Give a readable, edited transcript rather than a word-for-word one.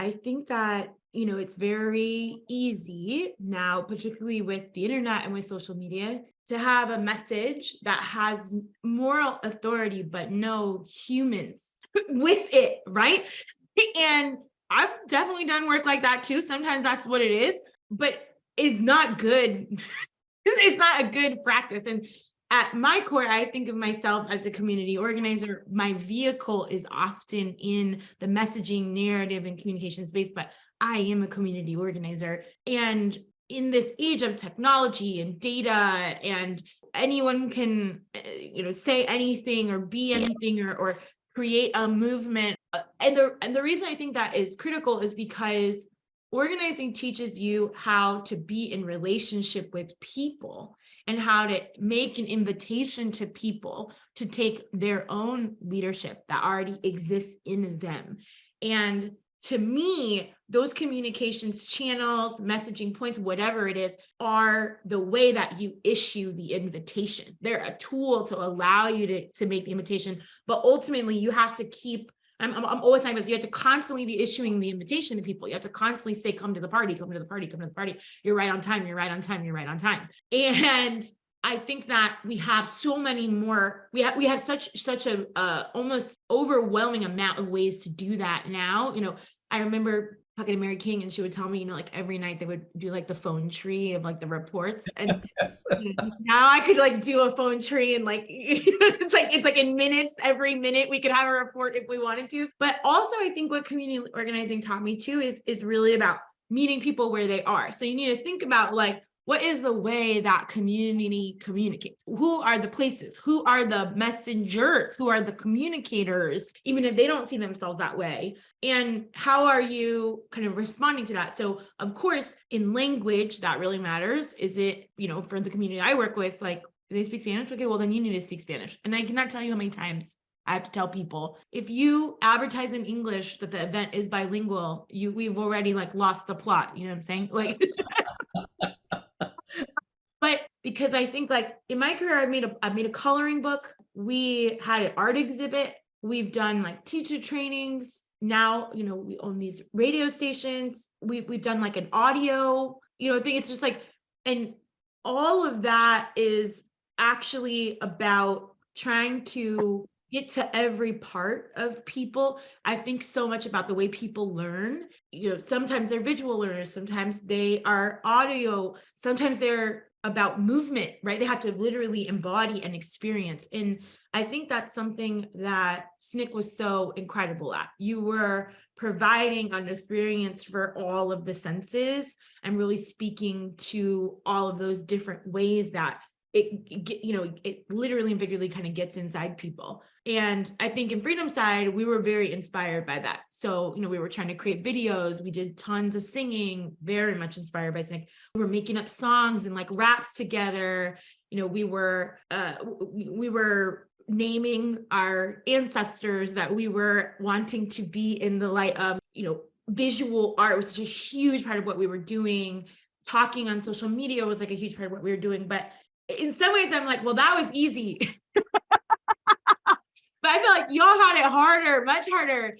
I think that, it's very easy now, particularly with the internet and with social media, to have a message that has moral authority, but no humans with it, right? And I've definitely done work like that too. Sometimes that's what it is, but it's not good. It's not a good practice. And at my core, I think of myself as a community organizer. My vehicle is often in the messaging, narrative, and communication space, but I am a community organizer. And in this age of technology and data, and anyone can, say anything or be anything, or create a movement. And the reason I think that is critical is because organizing teaches you how to be in relationship with people and how to make an invitation to people to take their own leadership that already exists in them. And to me, those communications channels, messaging points, whatever it is, are the way that you issue the invitation. They're a tool to allow you to make the invitation, but ultimately you have to keep, I'm always talking about this, you have to constantly be issuing the invitation to people. You have to constantly say, come to the party, come to the party, come to the party. You're right on time, you're right on time, you're right on time. And I think that we have so many more, we have such a almost overwhelming amount of ways to do that now. I remember talking to Mary King, and she would tell me, like every night they would do like the phone tree of like the reports. And Yes. now I could like do a phone tree and like, it's like in minutes, every minute we could have a report if we wanted to. But also I think what community organizing taught me too is really about meeting people where they are. So you need to think about like, what is the way that community communicates? Who are the places? Who are the messengers? Who are the communicators, even if they don't see themselves that way? And how are you kind of responding to that? So of course, in language, that really matters. Is it, for the community I work with, like, do they speak Spanish? Okay, well, then you need to speak Spanish. And I cannot tell you how many times I have to tell people, if you advertise in English that the event is bilingual, we've already like lost the plot. You know what I'm saying? Like, but because I think like in my career, I've made a coloring book. We had an art exhibit. We've done like teacher trainings. Now, we own these radio stations. We've done like an audio, thing. It's just like, and all of that is actually about trying to get to every part of people. I think so much about the way people learn. Sometimes they're visual learners, sometimes they are audio, sometimes they're about movement, right? They have to literally embody and experience. And I think that's something that SNCC was so incredible at. You were providing an experience for all of the senses and really speaking to all of those different ways that it literally and figuratively kind of gets inside people. And I think in Freedom Side, we were very inspired by that. So, we were trying to create videos. We did tons of singing, very much inspired by SNCC. We were making up songs and like raps together. We were naming our ancestors that we were wanting to be in the light of, visual art was such a huge part of what we were doing. Talking on social media was like a huge part of what we were doing. But in some ways, I'm like, well, that was easy. But I feel like y'all had it harder, much harder.